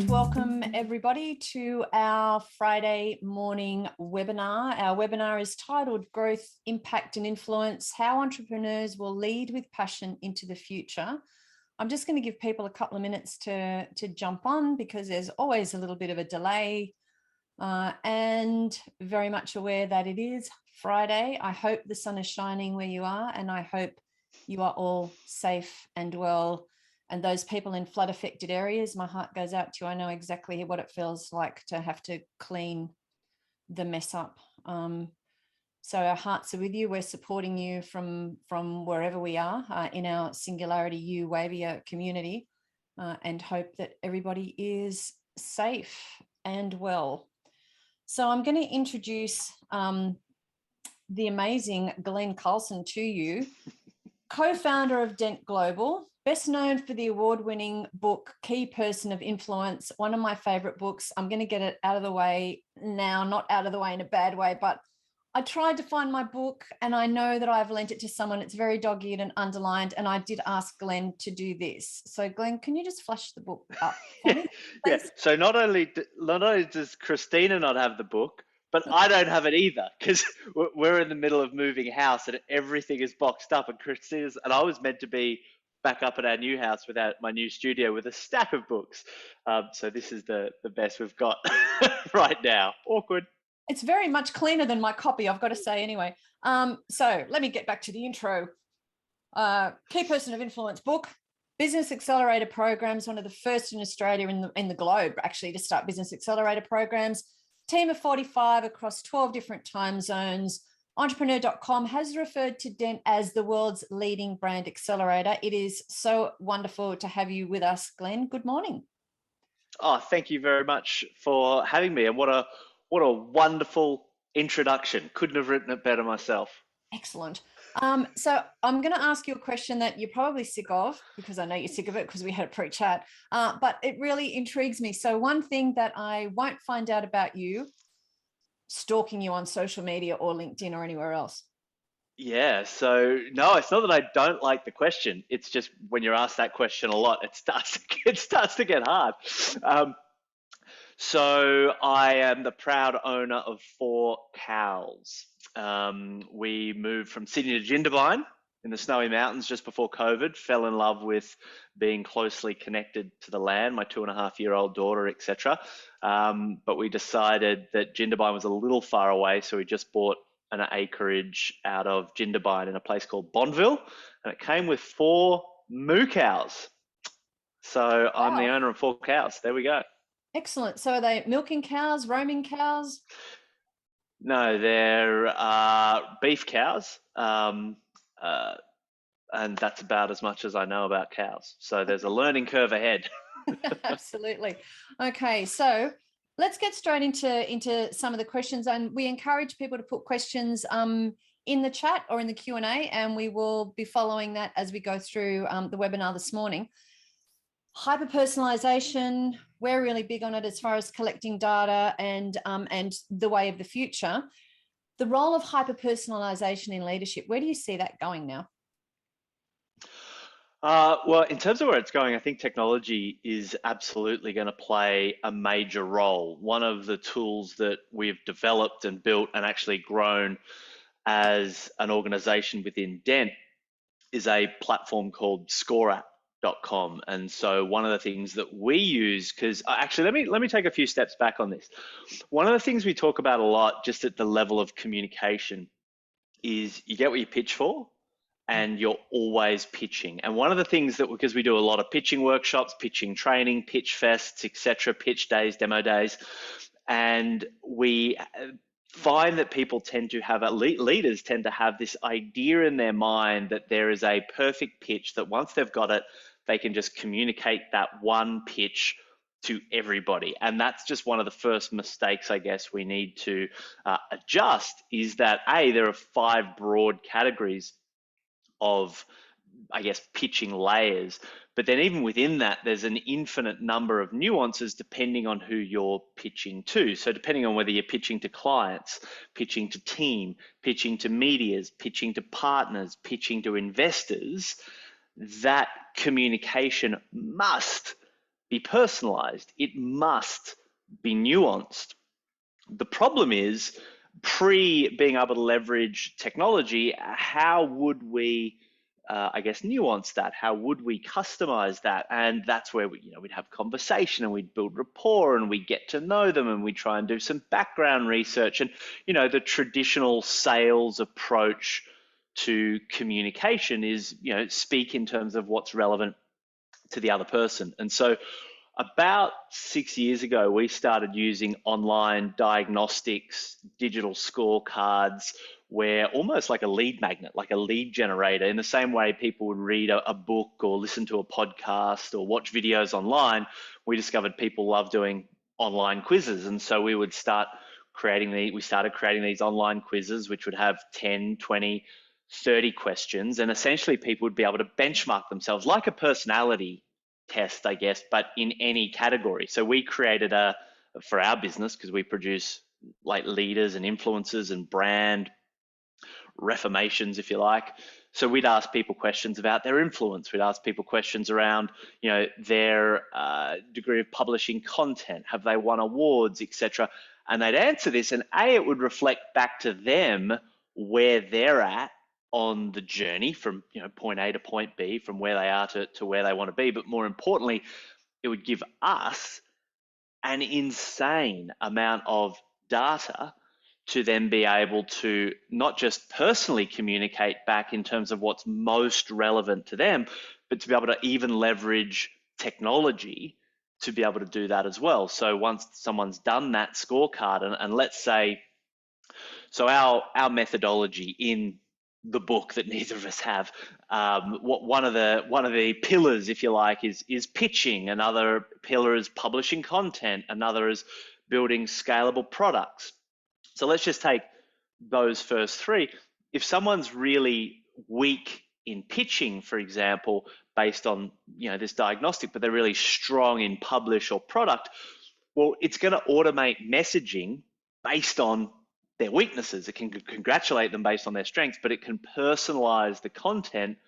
Welcome everybody to our Friday morning webinar. Our webinar is titled Growth, Impact and Influence, How Entrepreneurs Will Lead with Passion into the Future. I'm just going to give people a couple of minutes to jump on because there's always a little bit of a delay and very much aware that it is Friday. I hope the sun is shining where you are and I hope you are all safe and well. And those people in flood affected areas, my heart goes out to you. I know exactly what it feels like to have to clean the mess up. So our hearts are with you. We're supporting you from wherever we are in our Singularity U Wavia community and hope that everybody is safe and well. So I'm going to introduce the amazing Glen Carlson to you, co-founder of Dent Global, best known for the award-winning book, Key Person of Influence, one of my favorite books. I'm going to get it out of the way now, not out of the way in a bad way, but I tried to find my book and I know that I've lent it to someone. It's very dog-eared and underlined. And I did ask Glen to do this. So Glen, can you just flash the book up for me? Yeah. So not only does Christina not have the book, but I don't have it either because we're in the middle of moving house and everything is boxed up. And I was meant to be back up at our new house with my new studio with a stack of books. So this is the best we've got right now. Awkward. It's very much cleaner than my copy, I've got to say anyway. So let me get back to the intro. Key Person of Influence book, Business Accelerator programs, one of the first in Australia in the globe actually to start business accelerator programs. Team of 45 across 12 different time zones. Entrepreneur.com has referred to Dent as the world's leading brand accelerator. It is so wonderful to have you with us, Glen. Good morning. Oh, thank you very much for having me. And what a wonderful introduction. Couldn't have written it better myself. Excellent. So I'm going to ask you a question that you're probably sick of, because I know you're sick of it because we had a pre-chat, but it really intrigues me. So one thing that I won't find out about you, stalking you on social media or LinkedIn or anywhere else. Yeah, so no, it's not that I don't like the question. It's just when you're asked that question a lot, it starts to get hard. So I am the proud owner of 4 cows. We moved from Sydney to Jindabyne in the Snowy Mountains just before COVID, fell in love with being closely connected to the land, my 2.5-year-old daughter, etc. But we decided that Jindabyne was a little far away, so we just bought an acreage out of Jindabyne in a place called Bonneville, and it came with 4 moo cows. So wow. I'm the owner of 4 cows. There we go. Excellent. So are they milking cows, roaming cows? No, they're beef cows. And that's about as much as I know about cows. So there's a learning curve ahead. Absolutely. Okay, so let's get straight into some of the questions, and we encourage people to put questions in the chat or in the Q&A, and we will be following that as we go through the webinar this morning. Hyper-personalization, we're really big on it as far as collecting data and the way of the future. The role of hyper-personalization in leadership, where do you see that going now? Well, in terms of where it's going, I think technology is absolutely going to play a major role. One of the tools that we've developed and built and actually grown as an organization within Dent is a platform called ScoreApp.com. And so one of the things that we use, because actually let me take a few steps back on this. One of the things we talk about a lot just at the level of communication is you get what you pitch for, and you're always pitching. And one of the things that, because we do a lot of pitching workshops, pitching training, pitch fests, etc., pitch days, demo days, and we find that people tend to have, leaders tend to have this idea in their mind that there is a perfect pitch that once they've got it, they can just communicate that one pitch to everybody. And that's just one of the first mistakes I guess we need to adjust, is that there are 5 broad categories of, I guess, pitching layers. But then even within that, there's an infinite number of nuances depending on who you're pitching to. So depending on whether you're pitching to clients, pitching to team, pitching to medias, pitching to partners, pitching to investors, that communication must be personalized. It must be nuanced. The problem is, pre being able to leverage technology, how would we, I guess, nuance that? How would we customize that? And that's where we'd have conversation and we'd build rapport and we'd get to know them and we'd try and do some background research and, the traditional sales approach to communication is, speak in terms of what's relevant to the other person. And so about 6 years ago, we started using online diagnostics, digital scorecards, where almost like a lead magnet, like a lead generator, in the same way people would read a book or listen to a podcast or watch videos online, we discovered people love doing online quizzes. And so we started creating these online quizzes, which would have 10, 20, 30 questions. And essentially people would be able to benchmark themselves like a personality test, I guess, but in any category. So we created for our business, because we produce like leaders and influencers and brand reformations, if you like. So we'd ask people questions about their influence. We'd ask people questions around, their degree of publishing content. Have they won awards, etc. And they'd answer this, and it would reflect back to them where they're at on the journey from point A to point B, from where they are to where they want to be. But more importantly, it would give us an insane amount of data to then be able to not just personally communicate back in terms of what's most relevant to them, but to be able to even leverage technology to be able to do that as well. So once someone's done that scorecard, and let's say, so our methodology in the book that neither of us have, one of the pillars, if you like, is pitching. Another pillar is publishing content. Another is building scalable products. So let's just take those first three. If someone's really weak in pitching, for example, based on this diagnostic, but they're really strong in publish or product, well, it's going to automate messaging based on their weaknesses. It can congratulate them based on their strengths, but it can personalize the content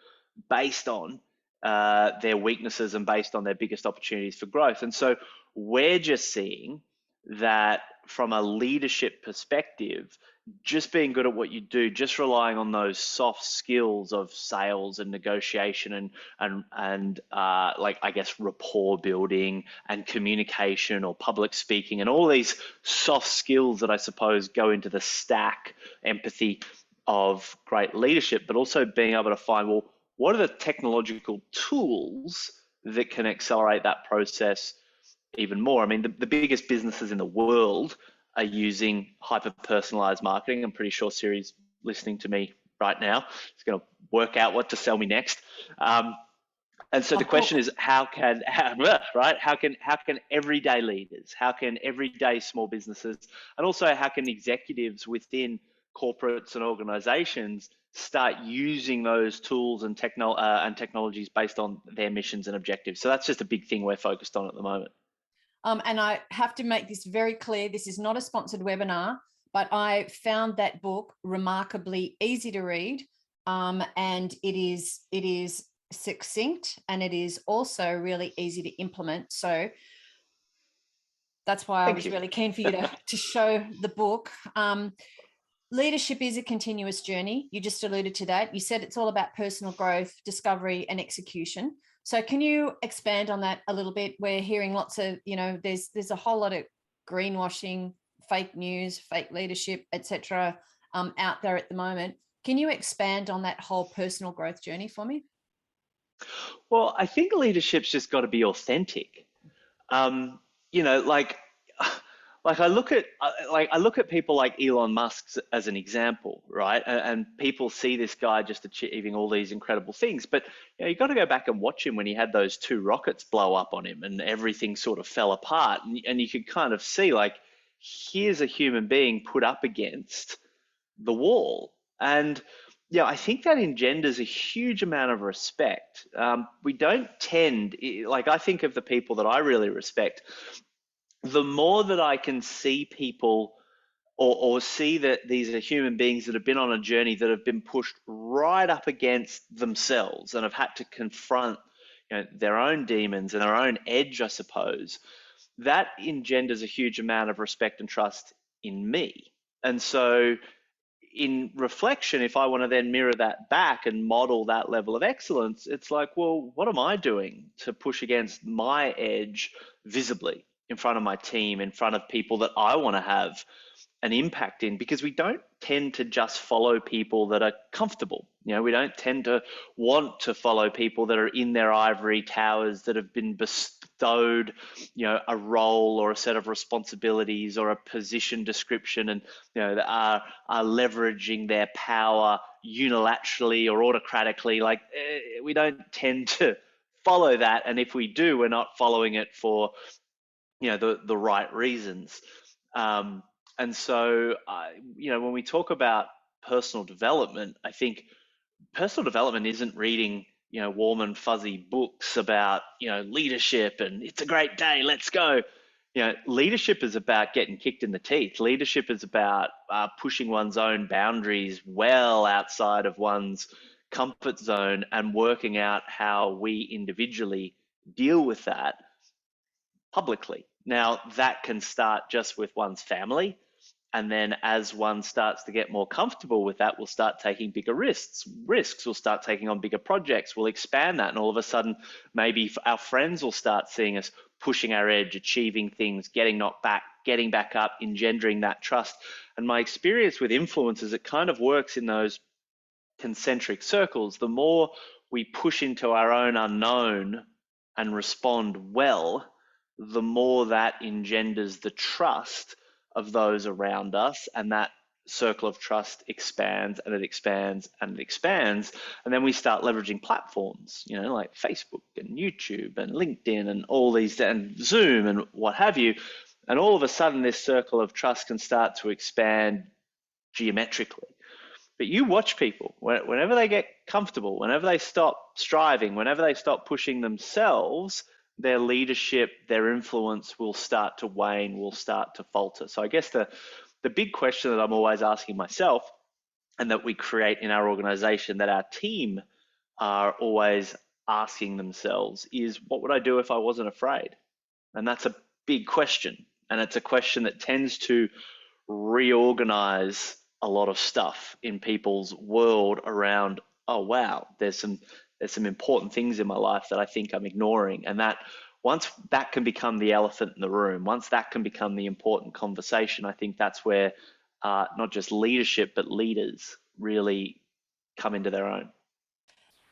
based on their weaknesses and based on their biggest opportunities for growth. And so we're just seeing that from a leadership perspective, just being good at what you do, just relying on those soft skills of sales and negotiation and like, I guess, rapport building and communication or public speaking and all these soft skills that I suppose go into the stack, empathy, of great leadership, but also being able to find, well, what are the technological tools that can accelerate that process even more? I mean, the biggest businesses in the world are using hyper-personalized marketing. I'm pretty sure Siri's listening to me right now. It's going to work out what to sell me next. And so the question is, how can everyday leaders, how can everyday small businesses, and also how can executives within corporates and organizations start using those tools and technologies based on their missions and objectives? So that's just a big thing we're focused on at the moment. And I have to make this very clear. This is not a sponsored webinar, but I found that book remarkably easy to read. And it is succinct, and it is also really easy to implement. So that's why I was really keen for you to show the book. Leadership is a continuous journey. You just alluded to that. You said it's all about personal growth, discovery, and execution. So can you expand on that a little bit? We're hearing lots of, there's a whole lot of greenwashing, fake news, fake leadership, etc., out there at the moment. Can you expand on that whole personal growth journey for me? Well, I think leadership's just got to be authentic. Like I look at people like Elon Musk as an example, right? And people see this guy just achieving all these incredible things, but you got to go back and watch him when he had those 2 rockets blow up on him and everything sort of fell apart, and you could kind of see, like, here's a human being put up against the wall. And I think that engenders a huge amount of respect. We don't tend, like, I think of the people that I really respect, the more that I can see people or see that these are human beings that have been on a journey that have been pushed right up against themselves and have had to confront, their own demons and their own edge, I suppose, that engenders a huge amount of respect and trust in me. And so in reflection, if I want to then mirror that back and model that level of excellence, it's like, well, what am I doing to push against my edge visibly in front of my team, in front of people that I want to have an impact in? Because we don't tend to just follow people that are comfortable. We don't tend to want to follow people that are in their ivory towers, that have been bestowed, a role or a set of responsibilities or a position description, and that are leveraging their power unilaterally or autocratically. Like, we don't tend to follow that, and if we do, we're not following it for the right reasons. And so, when we talk about personal development, I think personal development isn't reading, warm and fuzzy books about, leadership and it's a great day, let's go. Leadership is about getting kicked in the teeth. Leadership is about pushing one's own boundaries well outside of one's comfort zone and working out how we individually deal with that publicly. Now, that can start just with one's family. And then as one starts to get more comfortable with that, we'll start taking bigger risks. We'll start taking on bigger projects. We'll expand that. And all of a sudden, maybe our friends will start seeing us pushing our edge, achieving things, getting knocked back, getting back up, engendering that trust. And my experience with influencers, it kind of works in those concentric circles. The more we push into our own unknown and respond well, the more that engenders the trust of those around us, and that circle of trust expands and it expands and it expands. And then we start leveraging platforms, like Facebook and YouTube and LinkedIn and all these, and Zoom and what have you. And all of a sudden, this circle of trust can start to expand geometrically. But you watch people, whenever they get comfortable, whenever they stop striving, whenever they stop pushing themselves, their leadership, their influence will start to wane, will start to falter. So I guess the big question that I'm always asking myself, and that we create in our organization, that our team are always asking themselves, is what would I do if I wasn't afraid? And that's a big question. And it's a question that tends to reorganize a lot of stuff in people's world around, oh, wow, there's some important things in my life that I think I'm ignoring. And that once that can become the elephant in the room, once that can become the important conversation, I think that's where not just leadership, but leaders really come into their own.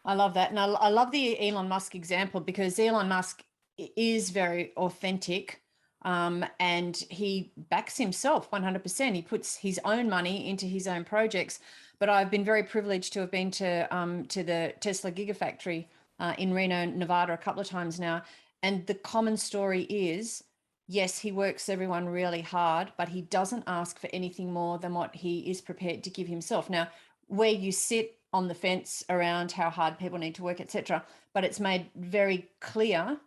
I love that. And I love the Elon Musk example, because Elon Musk is very authentic, and he backs himself 100%. He puts his own money into his own projects. But I've been very privileged to have been to the Tesla Gigafactory in Reno, Nevada, a couple of times now. And the common story is, yes, he works everyone really hard, but he doesn't ask for anything more than what he is prepared to give himself. Now, where you sit on the fence around how hard people need to work, etc., but it's made very clear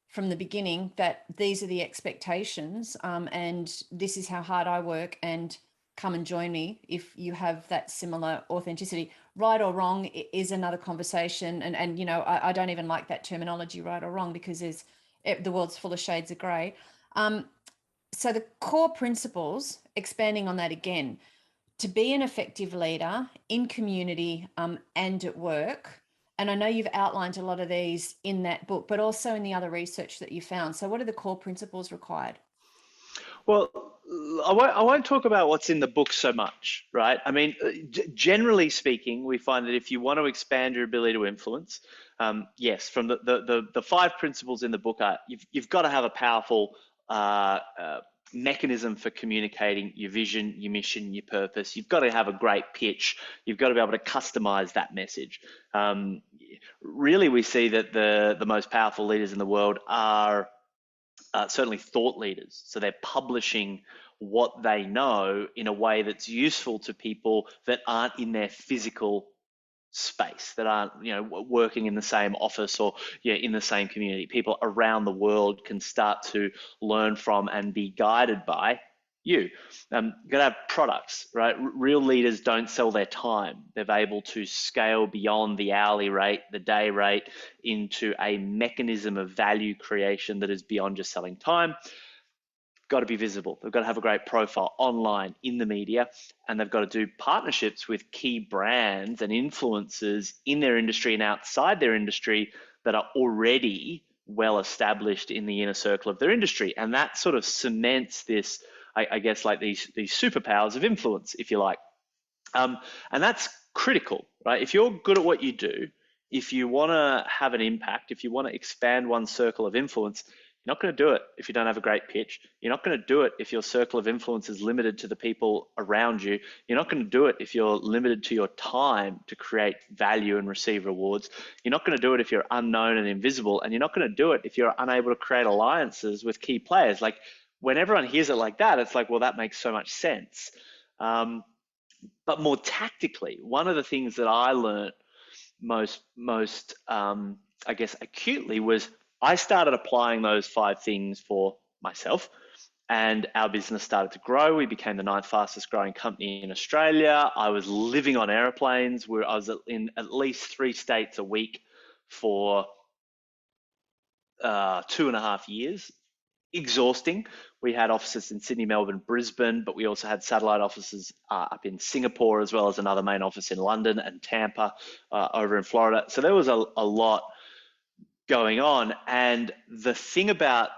from the beginning that these are the expectations, and this is how hard I work, and come and join me if you have that similar authenticity. Right or wrong is another conversation. And I don't even like that terminology, right or wrong, because the world's full of shades of gray. So the core principles, expanding on that again, to be an effective leader in community and at work. And I know you've outlined a lot of these in that book, but also in the other research that you found. So what are the core principles required? Well, I won't talk about what's in the book so much, right? I mean, generally speaking, we find that if you want to expand your ability to influence, yes, from the five principles in the book are, you've got to have a powerful mechanism for communicating your vision, your mission, your purpose. You've got to have a great pitch. You've got to be able to customize that message. Really, we see that the most powerful leaders in the world are certainly thought leaders. So they're publishing what they know in a way that's useful to people that aren't in their physical space, that aren't working in the same office or in the same community. People around the world can start to learn from and be guided by you. You've got to have products, right? Real leaders don't sell their time. They're able to scale beyond the hourly rate, the day rate, into a mechanism of value creation that is beyond just selling time. Got to be visible. They've got to have a great profile online, in the media, and they've got to do partnerships with key brands and influencers in their industry and outside their industry that are already well established in the inner circle of their industry. And that sort of cements this, I guess, like these superpowers of influence, if you like. And that's critical, right? If you're good at what you do, if you want to have an impact, if you want to expand one circle of influence, you're not going to do it if you don't have a great pitch. You're not going to do it if your circle of influence is limited to the people around you. You're not going to do it if you're limited to your time to create value and receive rewards. You're not going to do it if you're unknown and invisible. And you're not going to do it if you're unable to create alliances with key players. Like, when everyone hears it like that, it's like, well, that makes so much sense. But more tactically, one of the things that I learned most I guess acutely was I started applying those 5 things for myself, and our business started to grow. We became the 9th fastest growing company in Australia. I was living on airplanes where I was in at least 3 states a week for 2.5 years. Exhausting. We had offices in Sydney, Melbourne, Brisbane, but we also had satellite offices up in Singapore, as well as another main office in London and Tampa over in Florida. So there was a lot going on. And the thing about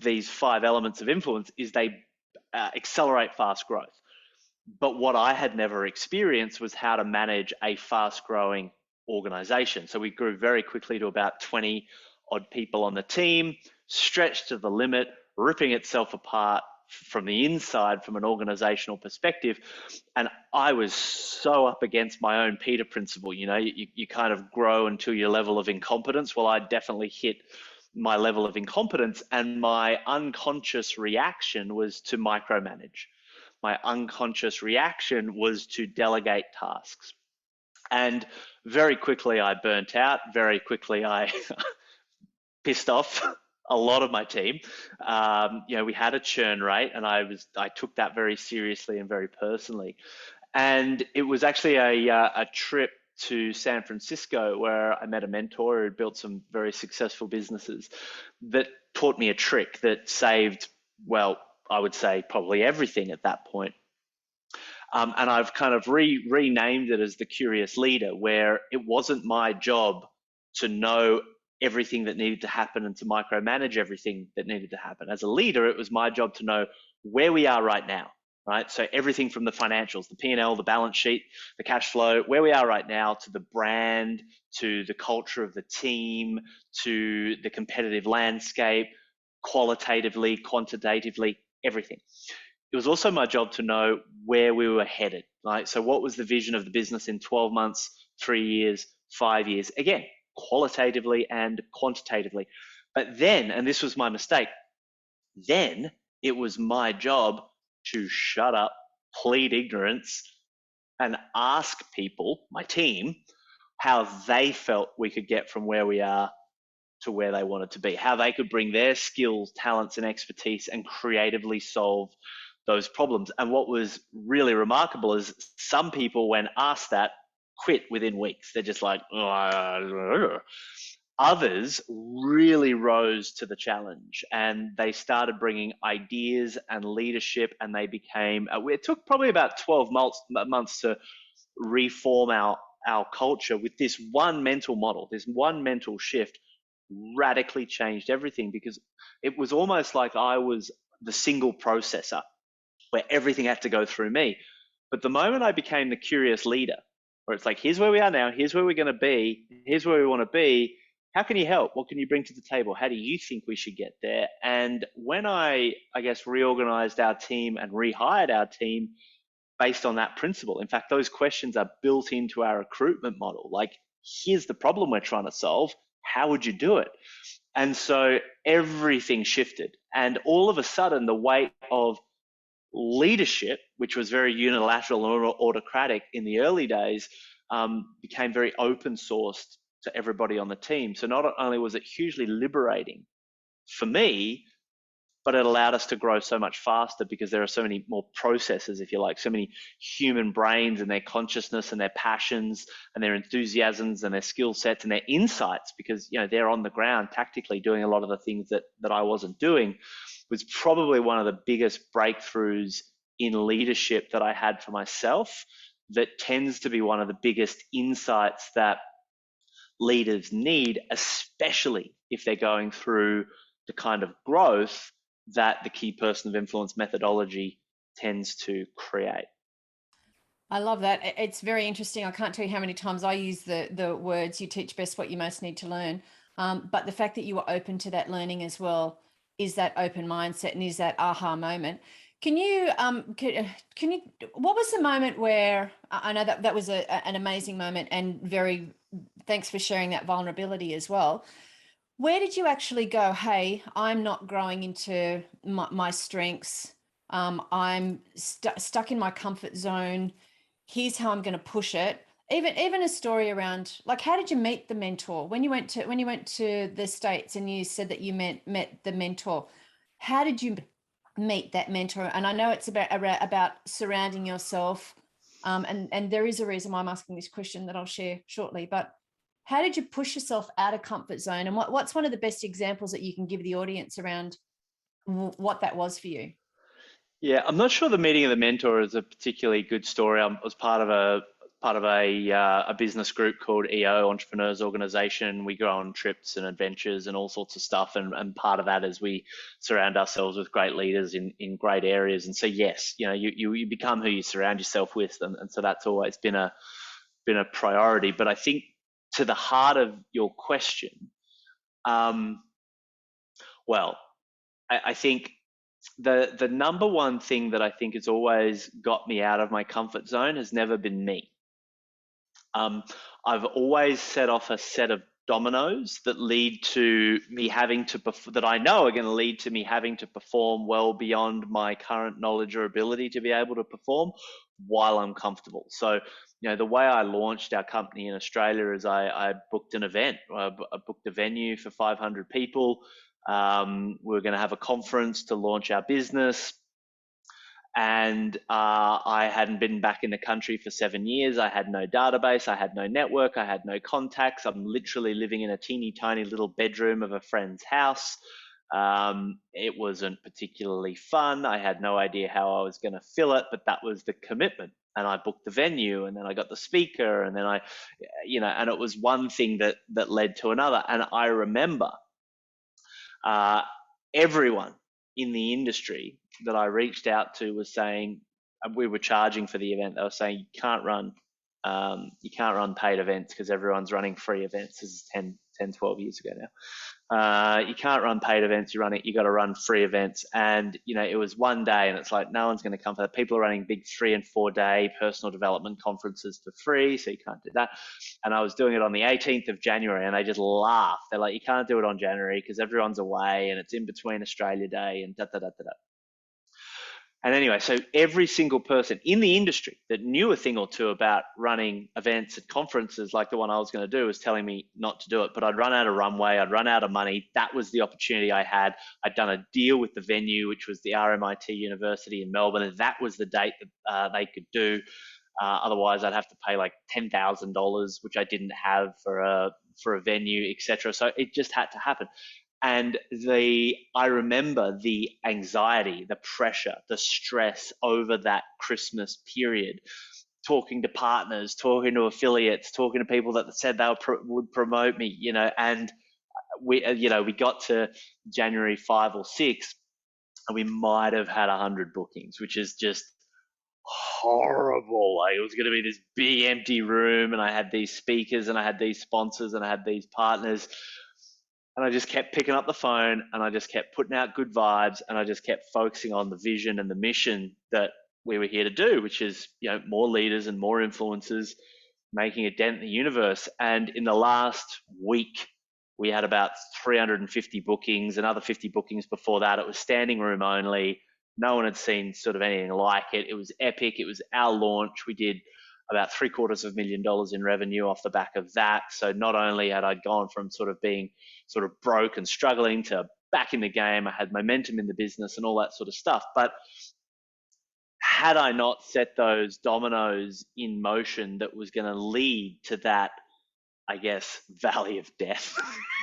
these 5 elements of influence is they accelerate fast growth. But what I had never experienced was how to manage a fast growing organization. So we grew very quickly to about 20 odd people on the team, stretched to the limit, ripping itself apart from the inside from an organizational perspective. And I was so up against my own Peter principle. You know, you kind of grow until your level of incompetence. Well, I definitely hit my level of incompetence, and my unconscious reaction was to micromanage. My unconscious reaction was to delegate tasks. And very quickly I burnt out. Very quickly I pissed off a lot of my team. We had a churn rate, and I took that very seriously and very personally. And it was actually a trip to San Francisco where I met a mentor who had built some very successful businesses that taught me a trick that saved, well, I would say probably everything at that point. And I've kind of renamed it as the curious leader, where it wasn't my job to know everything that needed to happen and to micromanage everything that needed to happen. As a leader, it was my job to know where we are right now, right? So everything from the financials, the P&L, the balance sheet, the cash flow, where we are right now, to the brand, to the culture of the team, to the competitive landscape, qualitatively, quantitatively, everything. It was also my job to know where we were headed, right? So what was the vision of the business in 12 months, 3 years, 5 years? Again, qualitatively and quantitatively. But then, and this was my mistake, then it was my job to shut up, plead ignorance, and ask people, my team, how they felt we could get from where we are to where they wanted to be, how they could bring their skills, talents, and expertise and creatively solve those problems. And what was really remarkable is some people, when asked that, quit within weeks. They're just like, oh. Others really rose to the challenge, and they started bringing ideas and leadership, and they became, it took probably about 12 months to reform our culture with this one mental model. This one mental shift radically changed everything, because it was almost like I was the single processor where everything had to go through me. But the moment I became the curious leader, where it's like, here's where we are now, here's where we're going to be, here's where we want to be, how can you help? What can you bring to the table? How do you think we should get there? And when I guess, reorganized our team and rehired our team based on that principle, in fact, those questions are built into our recruitment model. Like, here's the problem we're trying to solve. How would you do it? And so everything shifted. And all of a sudden, the weight of leadership, which was very unilateral and autocratic in the early days, became very open sourced to everybody on the team. So not only was it hugely liberating for me, but it allowed us to grow so much faster because there are so many more processes, if you like, so many human brains and their consciousness and their passions and their enthusiasms and their skill sets and their insights, because they're on the ground tactically doing a lot of the things that I wasn't doing. Was probably one of the biggest breakthroughs in leadership that I had for myself, that tends to be one of the biggest insights that leaders need, especially if they're going through the kind of growth that the key person of influence methodology tends to create. I love that. It's very interesting. I can't tell you how many times I use the words "you teach best what you most need to learn." But the fact that you were open to that learning as well is that open mindset and is that aha moment. Can you can you what was the moment where I know that that was an amazing moment and very thanks for sharing that vulnerability as well. Where did you actually go, hey, I'm not growing into my strengths. I'm stuck in my comfort zone. Here's how I'm going to push it. Even a story around like how did you meet the mentor when you went to the States and you said that you met the mentor? How did you meet that mentor? And I know it's about surrounding yourself. And there is a reason why I'm asking this question that I'll share shortly. But how did you push yourself out of comfort zone? And what's one of the best examples that you can give the audience around what that was for you? Yeah, I'm not sure the meeting of the mentor is a particularly good story. I was part of a business group called EO, Entrepreneurs Organization. We go on trips and adventures and all sorts of stuff, and part of that is we surround ourselves with great leaders in great areas. And so yes, you become who you surround yourself with, and so that's always been a priority. But I think to the heart of your question, um, well, I think the number one thing that I think has always got me out of my comfort zone has never been me. I've always set off a set of dominoes that lead to me having to that I know are going to lead to me having to perform well beyond my current knowledge or ability to be able to perform while I'm comfortable. So, the way I launched our company in Australia is I booked an event. I booked a venue for 500 people. We were going to have a conference to launch our business. And I hadn't been back in the country for 7 years. I had no database, I had no network, I had no contacts. I'm literally living in a teeny tiny little bedroom of a friend's house. It wasn't particularly fun. I had no idea how I was going to fill it, but that was the commitment. And I booked the venue, and then I got the speaker, and then and it was one thing that led to another. And I remember uh, everyone in the industry that I reached out to was saying, we were charging for the event. They were saying you can't run paid events because everyone's running free events. This is 10, 12 years ago now. You can't run paid events. You got to run free events. And, it was one day and it's like, no one's going to come for that. People are running big 3 and 4 day personal development conferences for free. So you can't do that. And I was doing it on the 18th of January and they just laughed. They're like, you can't do it on January because everyone's away and it's in between Australia Day and da, da, da, da, da. And anyway, so every single person in the industry that knew a thing or two about running events and conferences like the one I was going to do was telling me not to do it. But I'd run out of runway, I'd run out of money. That was the opportunity I had. I'd done a deal with the venue, which was the RMIT University in Melbourne, and that was the date that they could do. Otherwise, I'd have to pay like $10,000, which I didn't have for a venue, etc. So it just had to happen. And I remember the anxiety, the pressure, the stress over that Christmas period, talking to partners, talking to affiliates, talking to people that said they would promote me, and we got to January 5 or 6 and we might have had 100 bookings, which is just horrible. Like, it was going to be this big empty room and I had these speakers and I had these sponsors and I had these partners. And I just kept picking up the phone and I just kept putting out good vibes and I just kept focusing on the vision and the mission that we were here to do, which is, more leaders and more influencers making a dent in the universe. And in the last week, we had about 350 bookings, another 50 bookings before that. It was standing room only. No one had seen sort of anything like it. It was epic. It was our launch. We did about $750,000 in revenue off the back of that. So not only had I gone from sort of being sort of broke and struggling to back in the game. I had momentum in the business and all that sort of stuff. But had I not set those dominoes in motion that was going to lead to that, I guess, valley of death,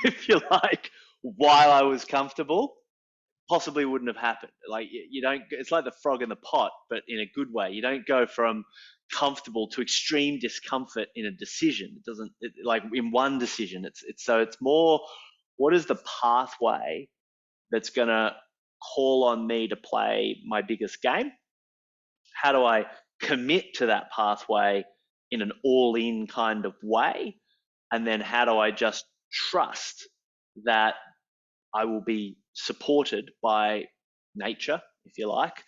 if you like, while I was comfortable, possibly wouldn't have happened. Like you don't, it's like the frog in the pot, but in a good way. You don't go from comfortable to extreme discomfort in a decision. It doesn't, like in one decision. It's more, what is the pathway that's going to call on me to play my biggest game? How do I commit to that pathway in an all-in kind of way? And then how do I just trust that I will be supported by nature, if you like,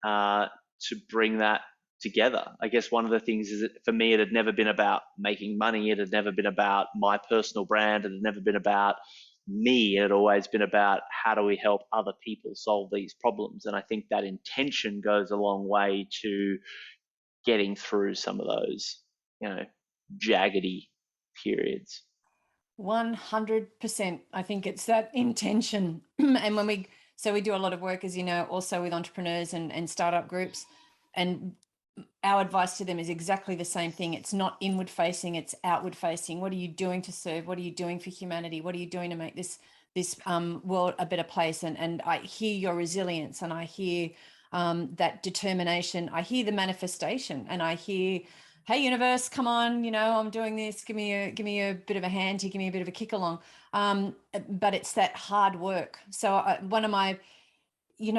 to bring that together? I guess one of the things is that for me, it had never been about making money. It had never been about my personal brand. It had never been about me. It had always been about how do we help other people solve these problems. And I think that intention goes a long way to getting through some of those, jaggedy periods. 100%. I think it's that intention. And we do a lot of work, as you know, also with entrepreneurs and startup groups. And our advice to them is exactly the same thing. It's not inward facing, it's outward facing. What are you doing to serve? What are you doing for humanity? What are you doing to make this world a better place? And I hear your resilience, and I hear that determination. I hear the manifestation, and I hear, hey universe, come on, I'm doing this, give me a bit of a hand here, give me a bit of a kick along. But it's that hard work. So one of my,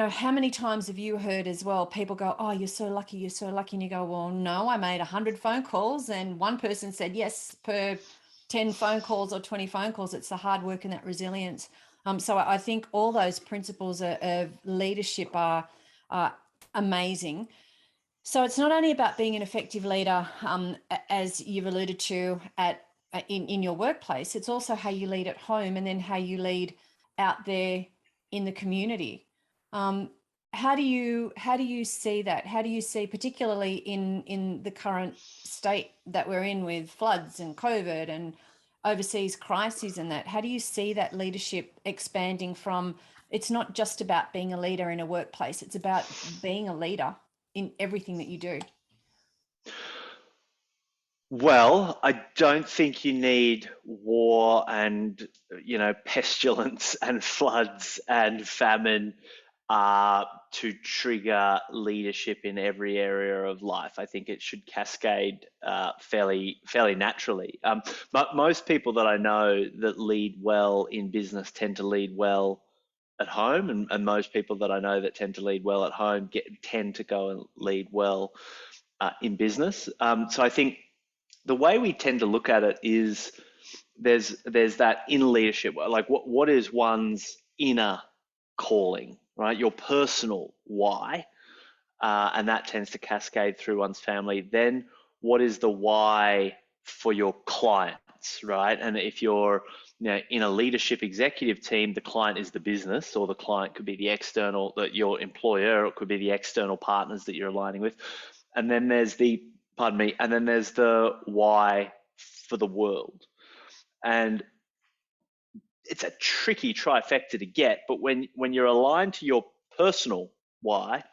how many times have you heard as well, people go, oh, you're so lucky, you're so lucky. And you go, well, no, I made 100 phone calls and one person said yes per 10 phone calls or 20 phone calls. It's the hard work and that resilience. So I think all those principles of leadership are amazing. So it's not only about being an effective leader, as you've alluded to in your workplace, it's also how you lead at home, and then how you lead out there in the community. How do you see that? How do you see, particularly in the current state that we're in with floods and COVID and overseas crises and that, how do you see that leadership expanding from, it's not just about being a leader in a workplace, it's about being a leader in everything that you do? Well, I don't think you need war and, pestilence and floods and famine to trigger leadership in every area of life. I think it should cascade fairly naturally. But most people that I know that lead well in business tend to lead well at home, and most people that I know that tend to lead well at home tend to go and lead well in business. So I think the way we tend to look at it is there's that inner leadership, like what is one's inner calling, right? Your personal why, and that tends to cascade through one's family. Then what is the why for your clients, right? And if you're in a leadership executive team, the client is the business, or the client could be the external, your employer, or it could be the external partners that you're aligning with. And then there's the why for the world. And it's a tricky trifecta to get, but when you're aligned to your personal why,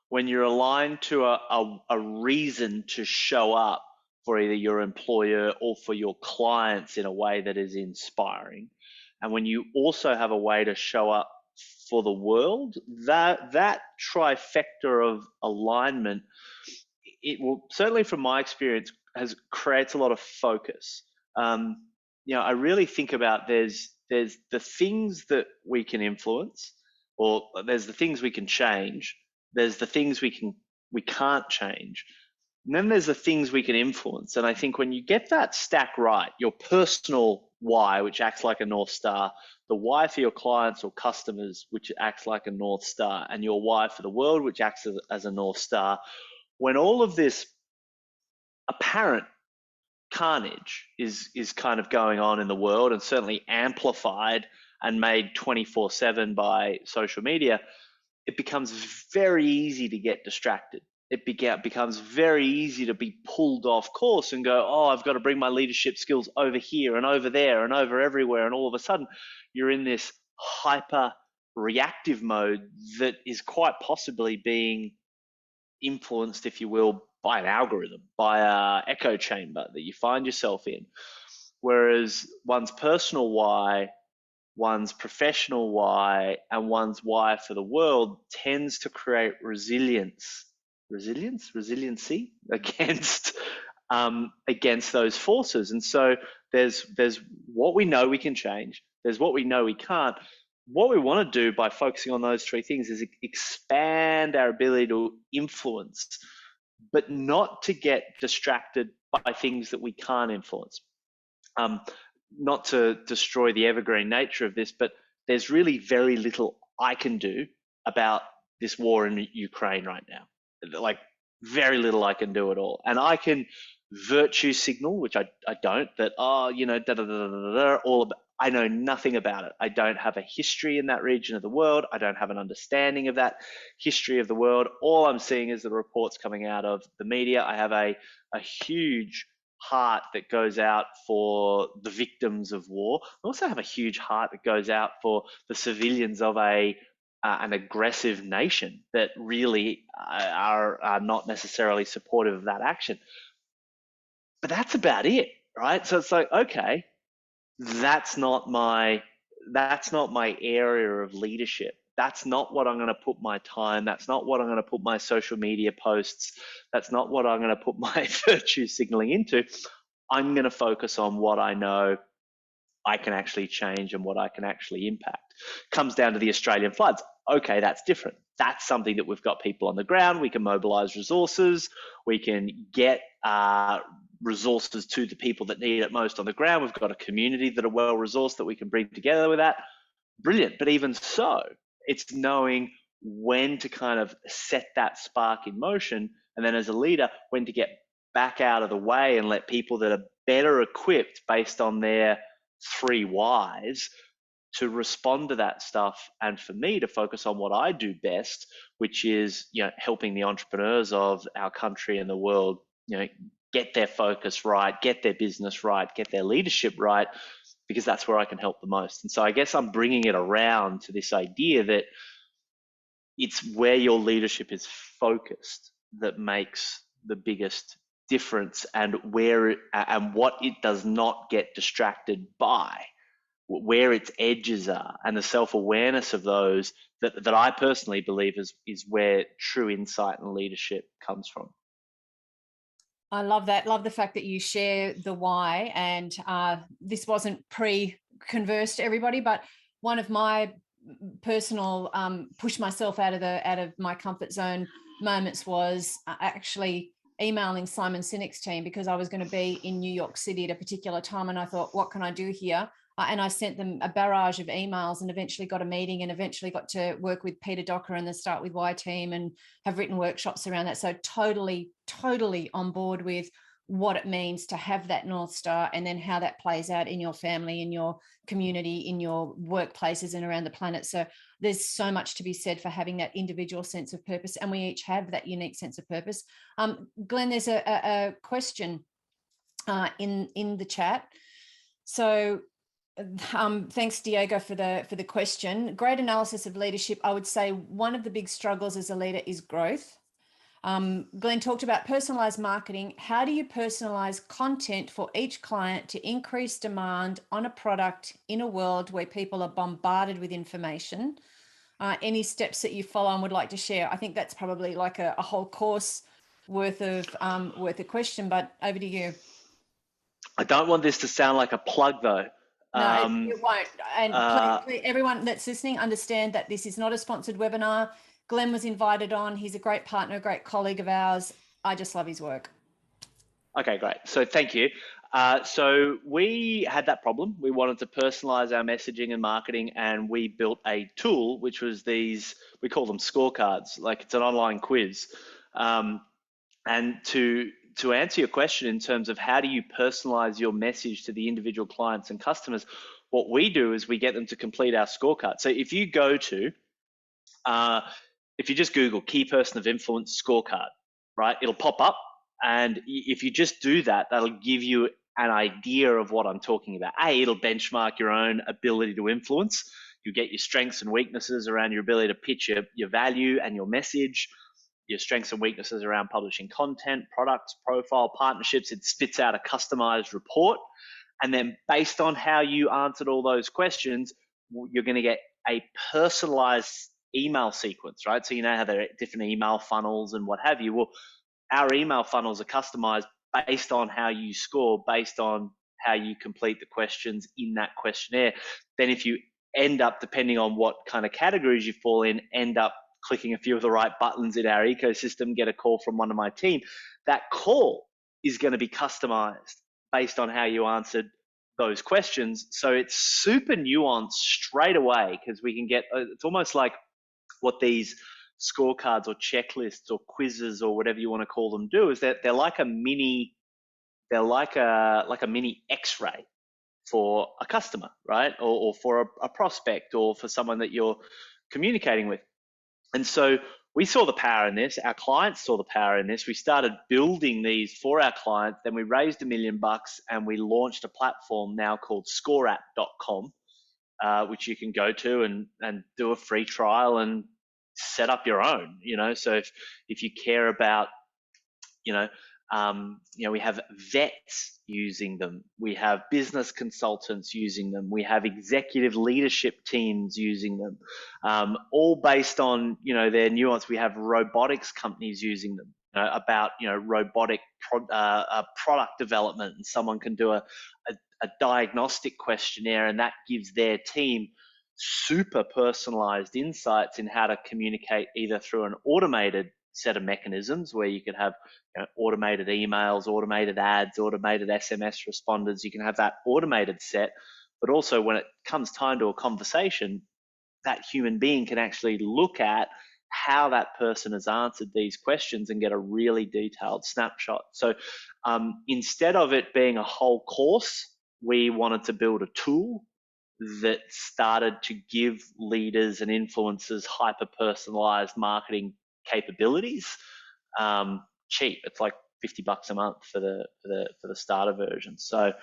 when you're aligned to a reason to show up for either your employer or for your clients in a way that is inspiring, and when you also have a way to show up for the world, that trifecta of alignment, it will, certainly from my experience, creates a lot of focus. I really think about there's the things that we can influence, or there's the things we can change. There's the things we can't change, and then there's the things we can influence. And I think when you get that stack right, your personal why, which acts like a North Star, the why for your clients or customers, which acts like a North Star, and your why for the world, which acts as a North Star, when all of this apparent carnage is kind of going on in the world, and certainly amplified and made 24/7 by social media, it becomes very easy to get distracted. It becomes very easy to be pulled off course and go, oh, I've got to bring my leadership skills over here and over there and over everywhere. And all of a sudden, you're in this hyper reactive mode that is quite possibly being influenced, if you will, by an algorithm, by a echo chamber that you find yourself in. Whereas one's personal why, one's professional why, and one's why for the world tends to create resiliency against those forces. And so there's what we know we can change. There's what we know we can't. What we want to do by focusing on those three things is expand our ability to influence, but not to get distracted by things that we can't influence. Not to destroy the evergreen nature of this, but there's really very little I can do about this war in Ukraine right now. Like, very little I can do at all. And I can virtue signal, which I don't, that, all about, I know nothing about it. I don't have a history in that region of the world. I don't have an understanding of that history of the world. All I'm seeing is the reports coming out of the media. I have a huge heart that goes out for the victims of war. I also have a huge heart that goes out for the civilians of an aggressive nation that really are not necessarily supportive of that action. But that's about it, right? So it's like, okay, that's not my area of leadership. That's not what I'm going to put my time. That's not what I'm going to put my social media posts. That's not what I'm going to put my virtue signaling into. I'm going to focus on what I know I can actually change and what I can actually impact. Comes down to the Australian floods. Okay, that's different. That's something that we've got people on the ground. We can mobilize resources. We can get resources to the people that need it most on the ground. We've got a community that are well resourced that we can bring together with that. Brilliant. But even so, it's knowing when to kind of set that spark in motion, and then as a leader, when to get back out of the way and let people that are better equipped based on their three whys to respond to that stuff, and for me to focus on what I do best, which is, helping the entrepreneurs of our country and the world, get their focus right, get their business right, get their leadership right, because that's where I can help the most. And so I guess I'm bringing it around to this idea that it's where your leadership is focused that makes the biggest difference, and what it does not get distracted by, where its edges are, and the self-awareness of those that I personally believe is where true insight and leadership comes from. I love that. Love the fact that you share the why. And this wasn't pre-conversed to everybody, but one of my personal push myself out of my comfort zone moments was actually emailing Simon Sinek's team, because I was going to be in New York City at a particular time, and I thought, what can I do here? And I sent them a barrage of emails, and eventually got a meeting, and eventually got to work with Peter Docker and the Start With Why team, and have written workshops around that. So totally on board with what it means to have that North Star, and then how that plays out in your family, in your community, in your workplaces, and around the planet. So there's so much to be said for having that individual sense of purpose, and we each have that unique sense of purpose. Glenn, there's a question in the chat. So thanks, Diego, for the question. Great analysis of leadership. I would say one of the big struggles as a leader is growth. Glenn talked about personalized marketing. How do you personalize content for each client to increase demand on a product in a world where people are bombarded with information? Any steps that you follow and would like to share? I think that's probably like a whole course worth of question, but over to you. I don't want this to sound like a plug, though. No, it won't. And please, everyone that's listening, understand that this is not a sponsored webinar. Glenn was invited on. He's a great partner, a great colleague of ours. I just love his work. Okay, great. So thank you. So we had that problem. We wanted to personalize our messaging and marketing, and we built a tool, which was these, we call them scorecards, like it's an online quiz. And to answer your question in terms of how do you personalize your message to the individual clients and customers, what we do is we get them to complete our scorecard. So if you go to, if you just Google key person of influence scorecard, right, it'll pop up. And if you just do that, that'll give you an idea of what I'm talking about. It'll benchmark your own ability to influence. You get your strengths and weaknesses around your ability to pitch your value and your message, your strengths and weaknesses around publishing content, products, profile, partnerships. It spits out a customized report. And then based on how you answered all those questions, you're going to get a personalized email sequence, right? So you know how there are different email funnels and what have you. Well, our email funnels are customized based on how you score, based on how you complete the questions in that questionnaire. Then if you end up, depending on what kind of categories you fall in, end up clicking a few of the right buttons in our ecosystem, get a call from one of my team, that call is going to be customized based on how you answered those questions. So it's super nuanced straight away, because we can get, it's almost like what these scorecards or checklists or quizzes or whatever you want to call them do, is that they're like a mini X-ray for a customer, right? Or for a prospect, or for someone that you're communicating with. And so we saw the power in this. Our clients saw the power in this. We started building these for our clients. Then we raised $1 million and we launched a platform now called scoreapp.com, which you can go to and do a free trial and set up your own. So if you care about, we have vets using them. We have business consultants using them. We have executive leadership teams using them, all based on, their nuance. We have robotics companies using them, about, robotic product development, and someone can do a diagnostic questionnaire, and that gives their team super personalized insights in how to communicate, either through an automated set of mechanisms where you could have automated emails, automated ads, automated SMS responders. You can have that automated set, but also when it comes time to a conversation, that human being can actually look at how that person has answered these questions and get a really detailed snapshot. So instead of it being a whole course, we wanted to build a tool that started to give leaders and influencers hyper-personalized marketing capabilities, cheap. It's like $50 a month for the starter version. So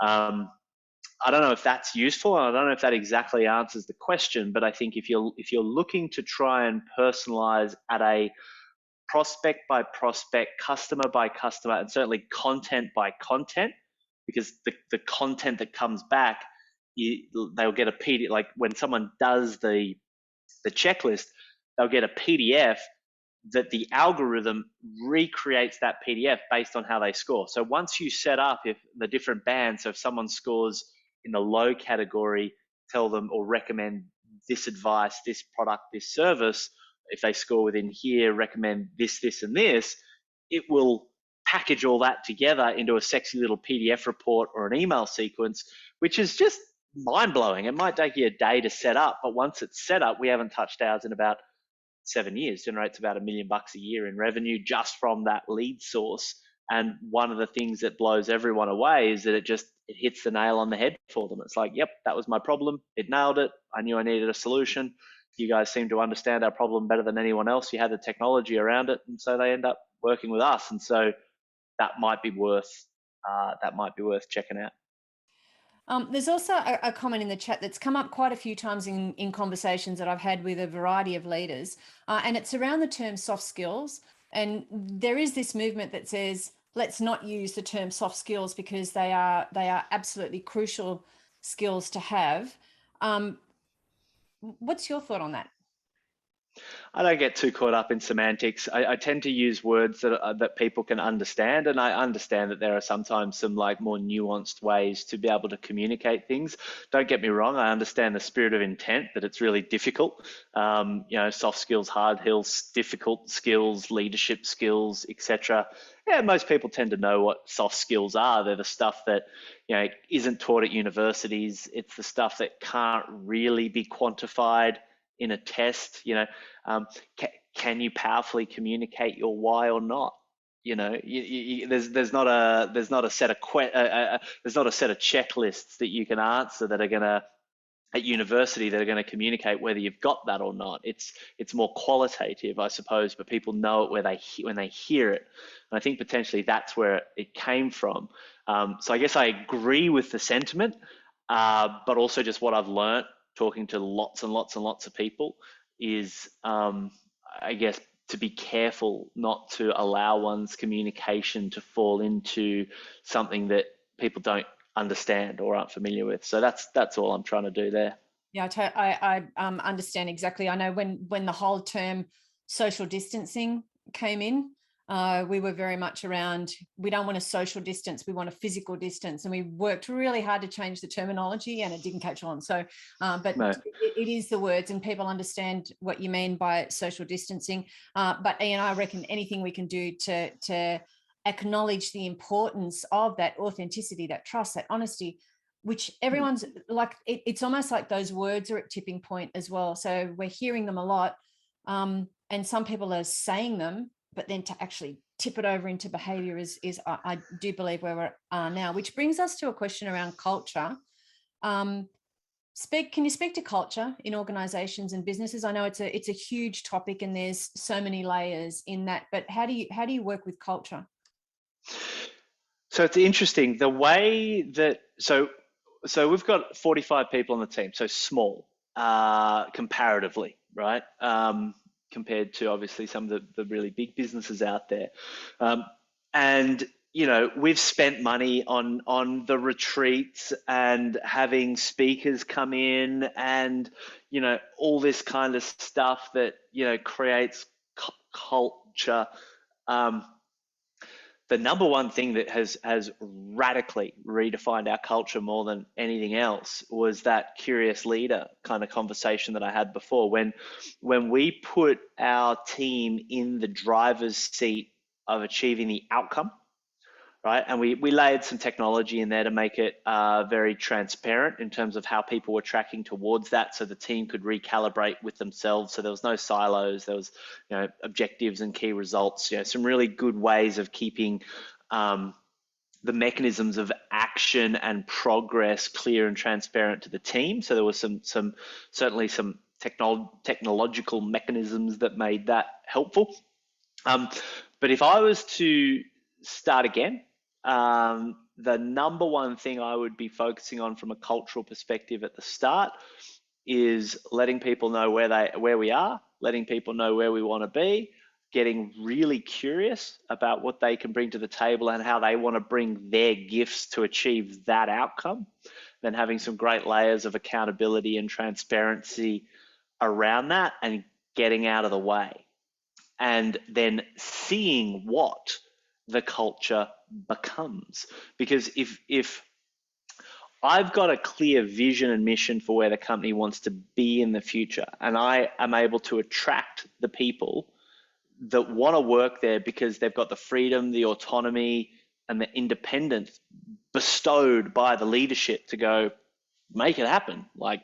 I don't know if that's useful, and I don't know if that exactly answers the question, but I think if you're looking to try and personalize at a prospect by prospect, customer by customer, and certainly content by content, because the content that comes back, they'll get a PDF. Like when someone does the checklist, they'll get a PDF that the algorithm recreates that PDF based on how they score. So once you set up if the different bands, so if someone scores in the low category, tell them or recommend this advice, this product, this service. If they score within here, recommend this, this, and this, it will package all that together into a sexy little PDF report or an email sequence, which is just mind-blowing. It might take you a day to set up, but once it's set up, we haven't touched ours in about 7 years, generates about $1 million a year in revenue just from that lead source. And one of the things that blows everyone away is that it hits the nail on the head for them. It's like, yep, that was my problem. It nailed it. I knew I needed a solution. You guys seem to understand our problem better than anyone else. You had the technology around it, and so they end up working with us. And so that might be worth checking out. There's also a comment in the chat that's come up quite a few times in conversations that I've had with a variety of leaders, and it's around the term soft skills. And there is this movement that says, let's not use the term soft skills because they are absolutely crucial skills to have. What's your thought on that? I don't get too caught up in semantics. I tend to use words that people can understand, and I understand that there are sometimes some like more nuanced ways to be able to communicate things. Don't get me wrong. I understand the spirit of intent, that it's really difficult. Soft skills, hard skills, difficult skills, leadership skills, etc. Yeah, most people tend to know what soft skills are. They're the stuff that isn't taught at universities. It's the stuff that can't really be quantified in a test. Can you powerfully communicate your why or not? There's not a set of checklists that you can answer that are gonna at university that are going to communicate whether you've got that or not. It's more qualitative, I suppose, but people know it when they hear it. And I think potentially that's where it came from. So I guess I agree with the sentiment, but also just what I've learnt talking to lots and lots and lots of people is, I guess, to be careful not to allow one's communication to fall into something that people don't understand or aren't familiar with. So that's all I'm trying to do there. Yeah, I understand exactly. I know when the whole term social distancing came in, we were very much around, we don't want a social distance, we want a physical distance. And we worked really hard to change the terminology and it didn't catch on. So, but No. it is the words and people understand what you mean by social distancing. But Ian, I reckon anything we can do to acknowledge the importance of that authenticity, that trust, that honesty, which everyone's like, it's almost like those words are at tipping point as well. So we're hearing them a lot. And some people are saying them, but then to actually tip it over into behavior is I do believe where we're now, which brings us to a question around culture. Can you speak to culture in organizations and businesses? I know it's a huge topic and there's so many layers in that, but how do you work with culture? So it's interesting the way that we've got 45 people on the team, so small comparatively, right? Compared to obviously some of the really big businesses out there. And we've spent money on the retreats and having speakers come in and all this kind of stuff that creates culture. The number one thing that has radically redefined our culture more than anything else was that curious leader kind of conversation that I had before. When we put our team in the driver's seat of achieving the outcome, right? And we layered some technology in there to make it very transparent in terms of how people were tracking towards that, so the team could recalibrate with themselves. So there was no silos. There was, objectives and key results. Some really good ways of keeping the mechanisms of action and progress clear and transparent to the team. So there was certainly some technological mechanisms that made that helpful. But if I was to start again, the number one thing I would be focusing on from a cultural perspective at the start is letting people know where we are, letting people know where we want to be, getting really curious about what they can bring to the table and how they want to bring their gifts to achieve that outcome, then having some great layers of accountability and transparency around that and getting out of the way, and then seeing what the culture becomes. Because if I've got a clear vision and mission for where the company wants to be in the future, and I am able to attract the people that want to work there because they've got the freedom, the autonomy, and the independence bestowed by the leadership to go make it happen, like,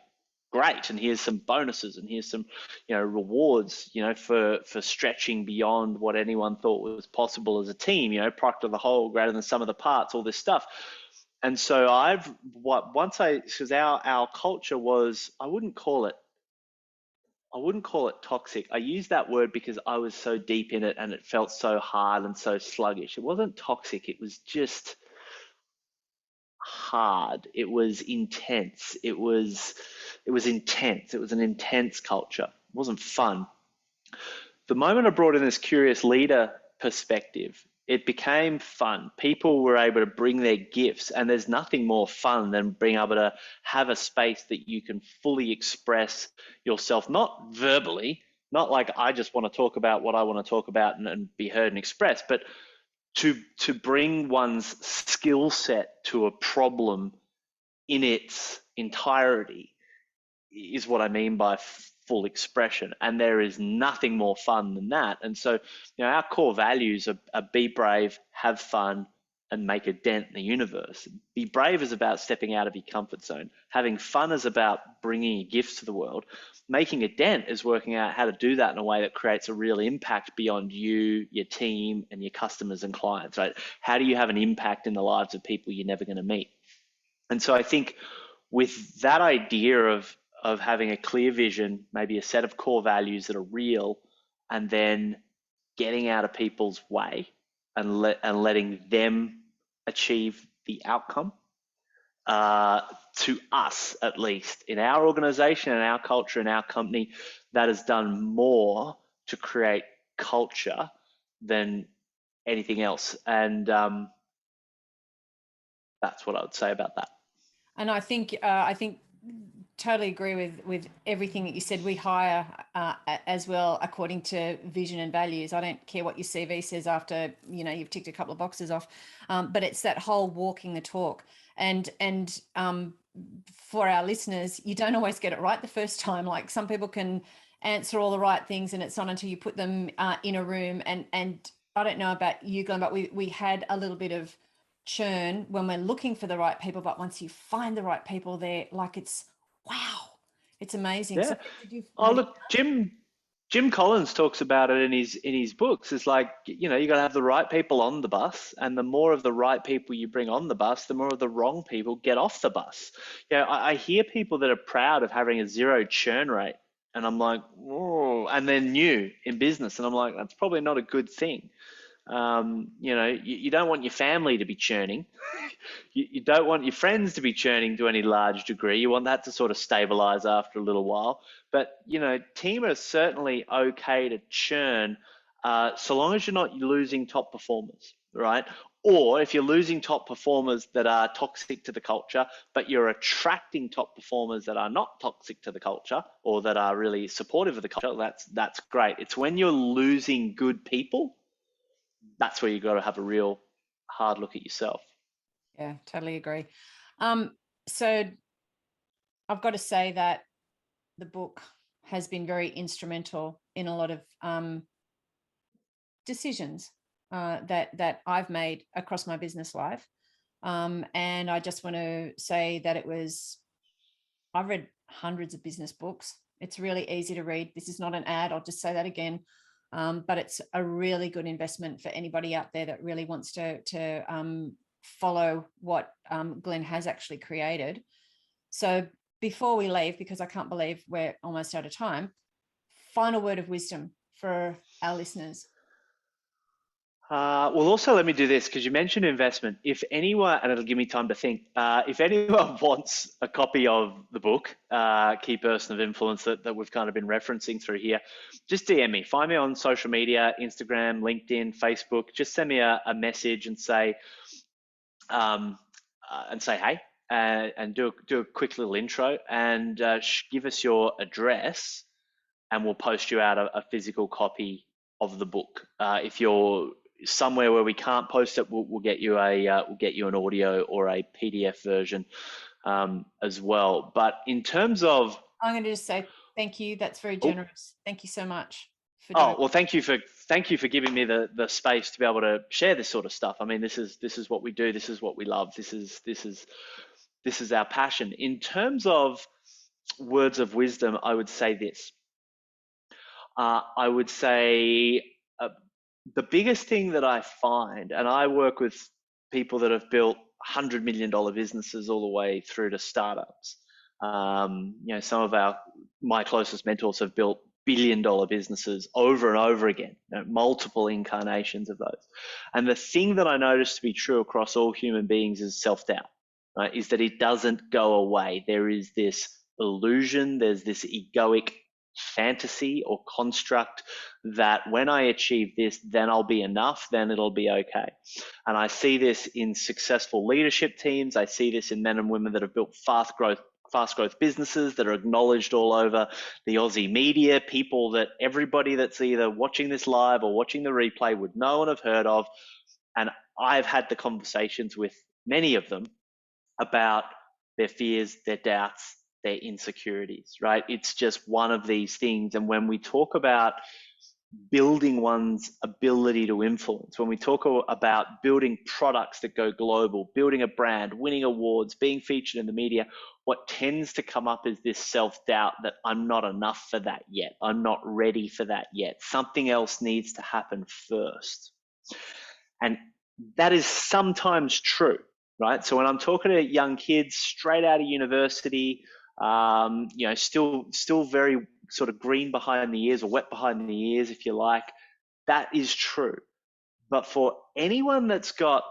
great, and here's some bonuses and here's some rewards for stretching beyond what anyone thought was possible as a team, product of the whole greater than sum of the parts, all this stuff. And so because our culture was, I wouldn't call it toxic. I use that word because I was so deep in it and it felt so hard and so sluggish. It wasn't toxic, it was just hard. It was intense. It was intense. It was an intense culture. It wasn't fun. The moment I brought in this curious leader perspective, it became fun. People were able to bring their gifts, and there's nothing more fun than being able to have a space that you can fully express yourself, not verbally, not like I just want to talk about what I want to talk about and be heard and expressed, but to bring one's skill set to a problem in its entirety is what I mean by full expression. And there is nothing more fun than that. And so, our core values are be brave, have fun, and make a dent in the universe. Be brave is about stepping out of your comfort zone. Having fun is about bringing your gifts to the world. Making a dent is working out how to do that in a way that creates a real impact beyond you, your team, and your customers and clients, right? How do you have an impact in the lives of people you're never going to meet? And so I think with that idea of having a clear vision, maybe a set of core values that are real, and then getting out of people's way and letting them achieve the outcome, to us, at least in our organization and our culture and our company, that has done more to create culture than anything else. And that's what I would say about that. And I think totally agree with everything that you said. We hire as well according to vision and values. I don't care what your CV says after you've ticked a couple of boxes off, but it's that whole walking the talk. And for our listeners, you don't always get it right the first time. Like, some people can answer all the right things, and it's not until you put them in a room. And I don't know about you, Glenn, but we had a little bit of churn when we're looking for the right people, but once you find the right people, there, like, it's wow, it's amazing. Yeah. So did you Oh, have you, look, Jim Collins talks about it in his books. It's like, you got to have the right people on the bus, and the more of the right people you bring on the bus, the more of the wrong people get off the bus. I hear people that are proud of having a zero churn rate, and I'm like, oh, and they're new in business, and I'm like, that's probably not a good thing. You don't want your family to be churning. You don't want your friends to be churning to any large degree. You want that to sort of stabilize after a little while. But, team are certainly okay to churn, so long as you're not losing top performers, right? Or if you're losing top performers that are toxic to the culture, but you're attracting top performers that are not toxic to the culture or that are really supportive of the culture, that's great. It's when you're losing good people, that's where you got to have a real hard look at yourself. yeah, totally agree. So I've got to say that the book has been very instrumental in a lot of decisions that I've made across my business life. And I just want to say that I've read hundreds of business books. It's really easy to read. This is not an ad. I'll just say that again. But it's a really good investment for anybody out there that really wants to follow what Glenn has actually created. So before we leave, because I can't believe we're almost out of time, final word of wisdom for our listeners. Well, also let me do this because you mentioned investment. If anyone, and it'll give me time to think, if anyone wants a copy of the book, Key Person of Influence, that we've kind of been referencing through here, just DM me. Find me on social media, Instagram, LinkedIn, Facebook. Just send me a message and say hey, and do a quick little intro, and give us your address, and we'll post you out a physical copy of the book. If you're somewhere where we can't post it, we'll get you an audio or a PDF version as well. But in terms of, I'm going to just say thank you. That's very generous. Thank you so much for doing. Oh, well, thank you for giving me the space to be able to share this sort of stuff. I mean, this is what we do. This is what we love. This is our passion. In terms of words of wisdom, I would say this. I would say the biggest thing that I find, and I work with people that have built $100 million businesses all the way through to startups. Some of my closest mentors have built billion-dollar businesses over and over again, multiple incarnations of those. And the thing that I notice to be true across all human beings is self-doubt, right? Is that it doesn't go away. There is this illusion, there's this egoic fantasy or construct that when I achieve this, then I'll be enough, then it'll be okay. And I see this in successful leadership teams. I see this in men and women that have built fast growth businesses that are acknowledged all over the Aussie media, people that everybody that's either watching this live or watching the replay would know and have heard of. And I've had the conversations with many of them about their fears, their doubts, their insecurities, right? It's just one of these things. And when we talk about building one's ability to influence, when we talk about building products that go global, building a brand, winning awards, being featured in the media, what tends to come up is this self-doubt that I'm not enough for that yet. I'm not ready for that yet. Something else needs to happen first. And that is sometimes true, right? So when I'm talking to young kids straight out of university, still very sort of green behind the ears or wet behind the ears, if you like, that is true. But for anyone that's got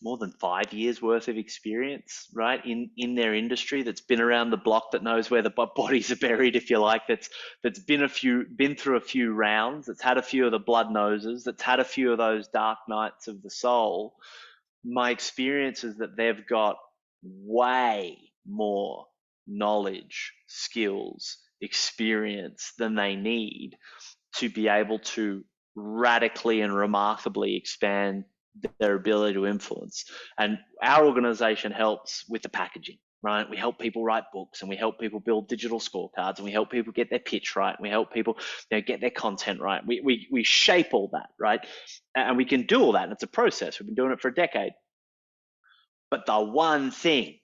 more than 5 years worth of experience, right, in their industry, that's been around the block, that knows where the bodies are buried, if you like, that's been through a few rounds, that's had a few of the blood noses, that's had a few of those dark nights of the soul. My experience is that they've got way more knowledge, skills, experience than they need to be able to radically and remarkably expand their ability to influence. And our organization helps with the packaging, right? We help people write books, and we help people build digital scorecards, and we help people get their pitch right, and we help people, get their content right. We shape all that, right? And we can do all that, and it's a process. We've been doing it for a decade. But the one thing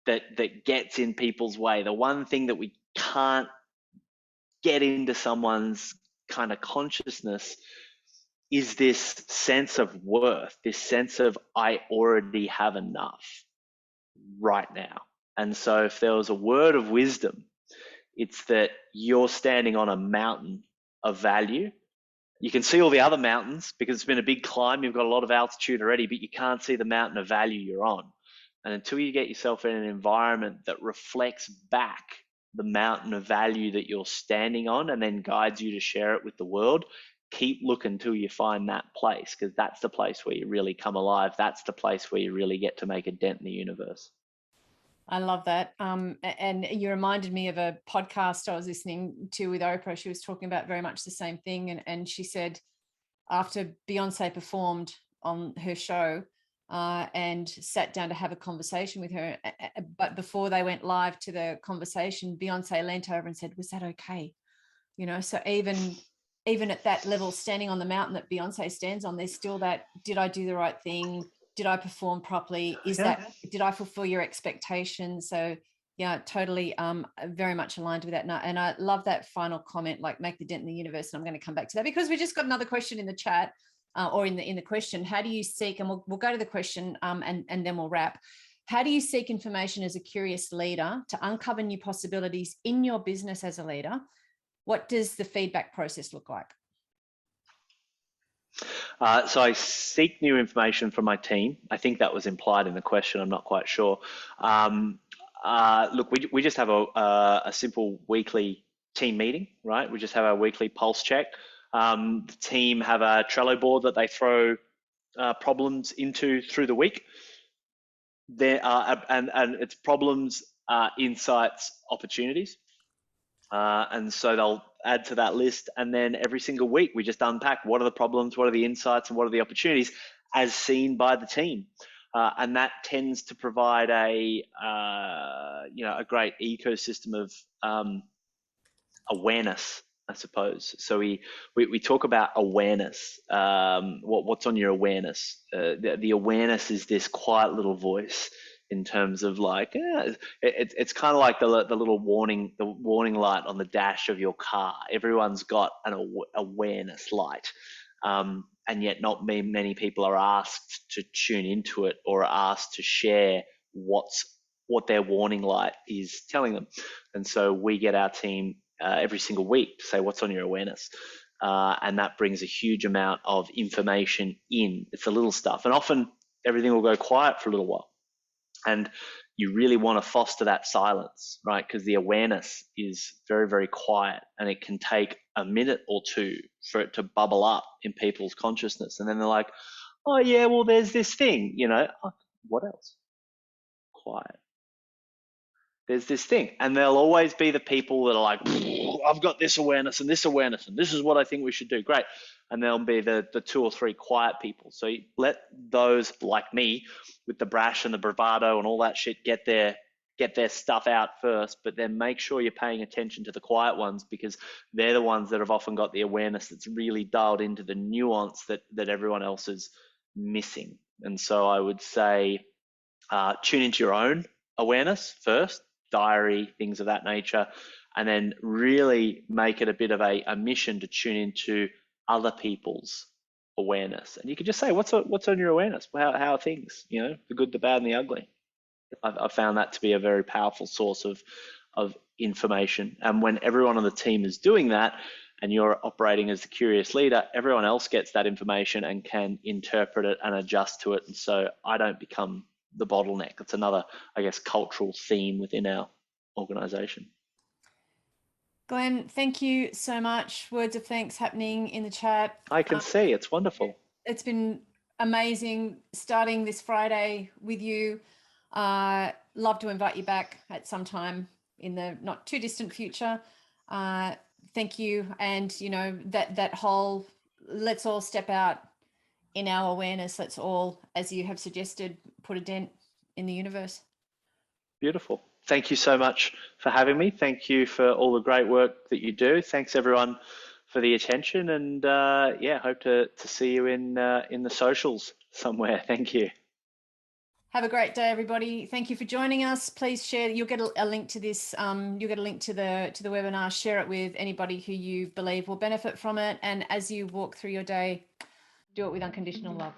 that gets in people's way, the one thing that we can't get into someone's kind of consciousness, is this sense of worth, this sense of, I already have enough right now. And so if there was a word of wisdom, it's that you're standing on a mountain of value. You can see all the other mountains because it's been a big climb. You've got a lot of altitude already, but you can't see the mountain of value you're on. And until you get yourself in an environment that reflects back the mountain of value that you're standing on and then guides you to share it with the world, keep looking till you find that place, because that's the place where you really come alive. That's the place where you really get to make a dent in the universe. I love that. And you reminded me of a podcast I was listening to with Oprah. She was talking about very much the same thing. And she said, after Beyonce performed on her show and sat down to have a conversation with her, but before they went live to the conversation, Beyonce leant over and said, "Was that okay?" So even at that level, standing on the mountain that Beyonce stands on, there's still that, did I do the right thing? Did I perform properly? Did I fulfill your expectations? So yeah, totally, very much aligned with that. And I love that final comment, like, make the dent in the universe. And I'm going to come back to that because we just got another question in the chat, or in the question. How do you seek? And we'll go to the question, and then we'll wrap. How do you seek information as a curious leader to uncover new possibilities in your business as a leader? What does the feedback process look like? So I seek new information from my team. I think that was implied in the question. I'm not quite sure. Look, we just have a simple weekly team meeting, right? We just have our weekly pulse check. The team have a Trello board that they throw problems into through the week. There are, and it's problems, insights, opportunities. And so they'll add to that list, and then every single week we just unpack what are the problems, what are the insights, and what are the opportunities as seen by the team. And that tends to provide a great ecosystem of awareness, I suppose. So we talk about awareness. What's on your awareness? The awareness is this quiet little voice in terms of like, it's kind of like the little warning light on the dash of your car. Everyone's got an awareness light, and yet not many people are asked to tune into it or are asked to share what their warning light is telling them. And so we get our team every single week to say, what's on your awareness? And that brings a huge amount of information in. It's the little stuff, and often everything will go quiet for a little while. And you really want to foster that silence, right? Because the awareness is very, very quiet, and it can take a minute or two for it to bubble up in people's consciousness. And then they're like, oh yeah, well, there's this thing, what else? Quiet. There's this thing. And there'll always be the people that are like, I've got this awareness and this awareness, and this is what I think we should do. Great. And there'll be the 2 or 3 quiet people. So you let those like me with the brash and the bravado and all that shit get their stuff out first, but then make sure you're paying attention to the quiet ones, because they're the ones that have often got the awareness that's really dialed into the nuance that everyone else is missing. And so I would say tune into your own awareness first, diary, things of that nature, and then really make it a bit of a mission to tune into other people's awareness. And you can just say, what's on your awareness? How are things? The good, the bad, and the ugly. I've found that to be a very powerful source of information. And when everyone on the team is doing that, and you're operating as the curious leader, everyone else gets that information and can interpret it and adjust to it. And so I don't become the bottleneck. It's another, I guess, cultural theme within our organization. Glenn, thank you so much. Words of thanks happening in the chat. I can see it's wonderful. It's been amazing starting this Friday with you. Love to invite you back at some time in the not too distant future. Thank you. And you know, that whole, let's all step out in our awareness. Let's all, as you have suggested, put a dent in the universe. Beautiful. Thank you so much for having me. Thank you for all the great work that you do. Thanks everyone for the attention, and yeah, hope to see you in the socials somewhere. Thank you. Have a great day, everybody. Thank you for joining us. Please share. You'll get a link to this. You'll get a link to the webinar. Share it with anybody who you believe will benefit from it. And as you walk through your day, do it with unconditional love.